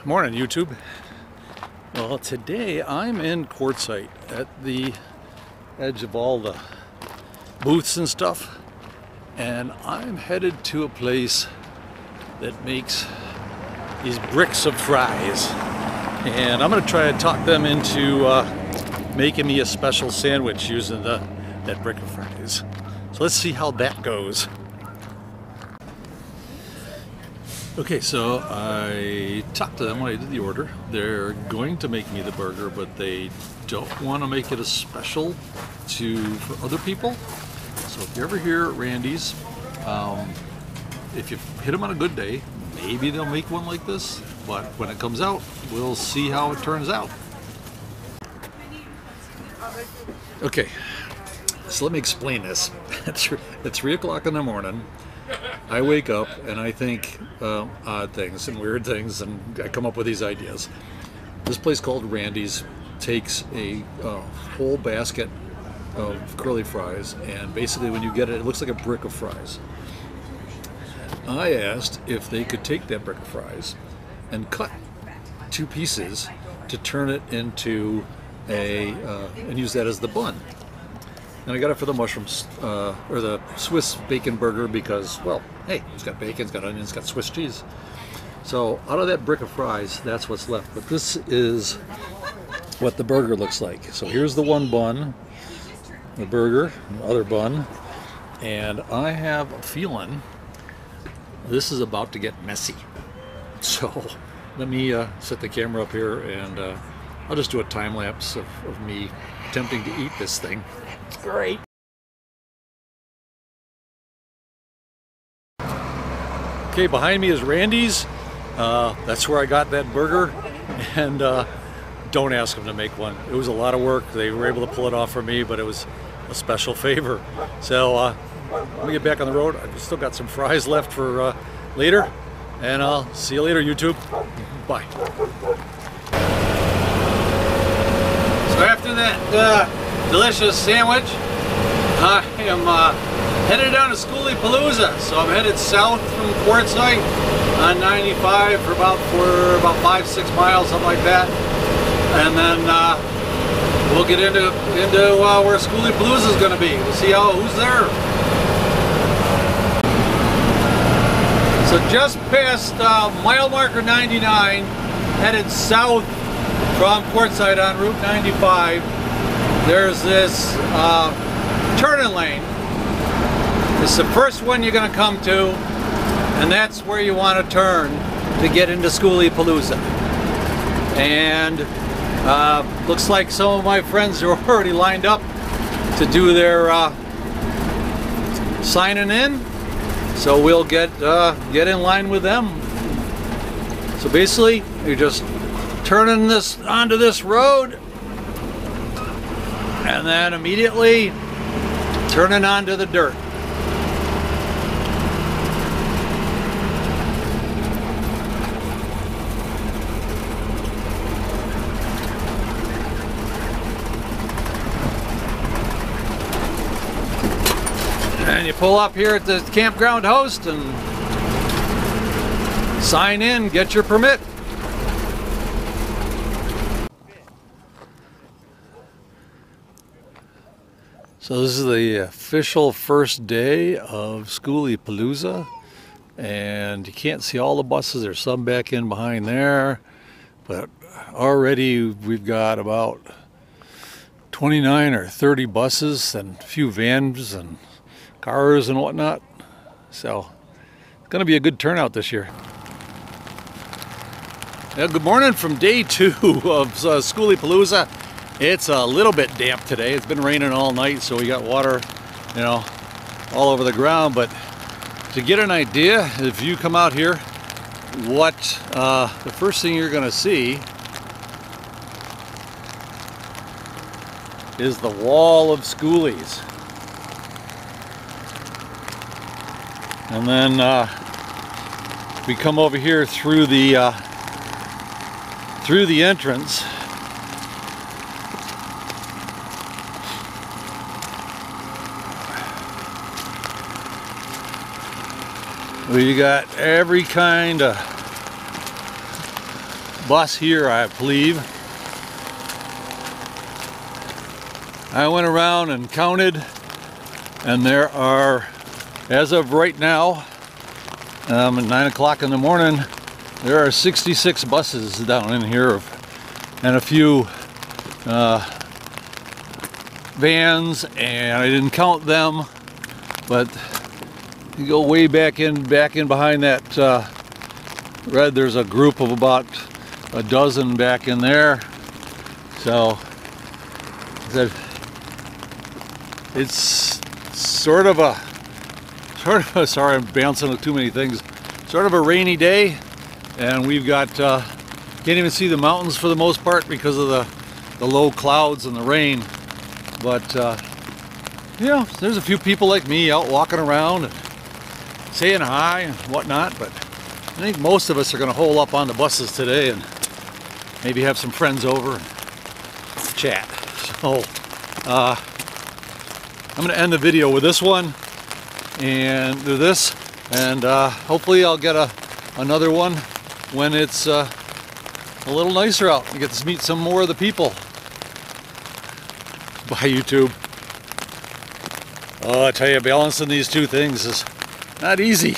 Morning, YouTube. Well, today I'm in Quartzsite at the edge of all the booths and stuff, and I'm headed to a place that makes these bricks of fries, and I'm going to try to talk them into making me a special sandwich using that brick of fries. So let's see how that goes. Okay, so I talked to them when I did the order. They're going to make me the burger, but they don't want to make it a special for other people. So if you're ever here at Randy's, if you hit them on a good day, maybe they'll make one like this. But when it comes out, we'll see how it turns out. Okay, so let me explain this. It's 3 o'clock in the morning. I wake up and I think odd things and weird things, and I come up with these ideas. This place called Randy's takes a whole basket of curly fries, and basically when you get it, it looks like a brick of fries. I asked if they could take that brick of fries and cut 2 pieces to turn it into and use that as the bun. And I got it for the mushrooms, or the Swiss bacon burger, because, well, hey, it's got bacon, it's got onions, it's got Swiss cheese. So out of that brick of fries, that's what's left. But this is what the burger looks like. So here's the one bun, the burger, the other bun, and I have a feeling this is about to get messy. So let me set the camera up here, and I'll just do a time lapse of me attempting to eat this thing. It's great. Okay, behind me is Randy's. That's where I got that burger, and don't ask them to make one. It was a lot of work. They were able to pull it off for me, but it was a special favor. So let me get back on the road. I've still got some fries left for later, and I'll see you later, YouTube. Bye. So after that delicious sandwich, I am headed down to Skooliepalooza. So I'm headed south from Quartzsite on 95 for about 5-6 miles, something like that, and then we'll get into where Skooliepalooza is going to be. We'll see who's there. So just past mile marker 99, headed south from Quartzsite on Route 95. There's this turning lane. It's the first one you're going to come to, and that's where you want to turn to get into Skooliepalooza. And looks like some of my friends are already lined up to do their signing in, so we'll get in line with them. So basically, you're just turning this onto this road, and then immediately turning onto the dirt. And you pull up here at the campground host and sign in, get your permit. So this is the official first day of Skooliepalooza, and you can't see all the buses. There's some back in behind there, but already we've got about 29 or 30 buses and a few vans and cars and whatnot. So it's going to be a good turnout this year. Yeah, good morning from day 2 of Skooliepalooza. It's a little bit damp today. It's been raining all night, so we got water, you know, all over the ground. But to get an idea, if you come out here, what the first thing you're going to see is the wall of Schoolies. And then we come over here through the entrance. We got every kind of bus here, I believe. I went around and counted, and there are, as of right now, at 9 o'clock in the morning, there are 66 buses down in here, and a few vans, and I didn't count them, but you go way back in behind that red, there's a group of about a dozen back in there. So it's sort of a sorry, I'm bouncing with too many things. Sort of a rainy day, and we've got can't even see the mountains for the most part because of the low clouds and the rain. But you know, there's a few people like me out walking around and saying hi and whatnot, but I think most of us are going to hole up on the buses today and maybe have some friends over and chat. So I'm going to end the video with this one and do this, and hopefully I'll get another one when it's a little nicer out and get to meet some more of the people. Bye, YouTube. Oh, I tell you, balancing these two things is not easy.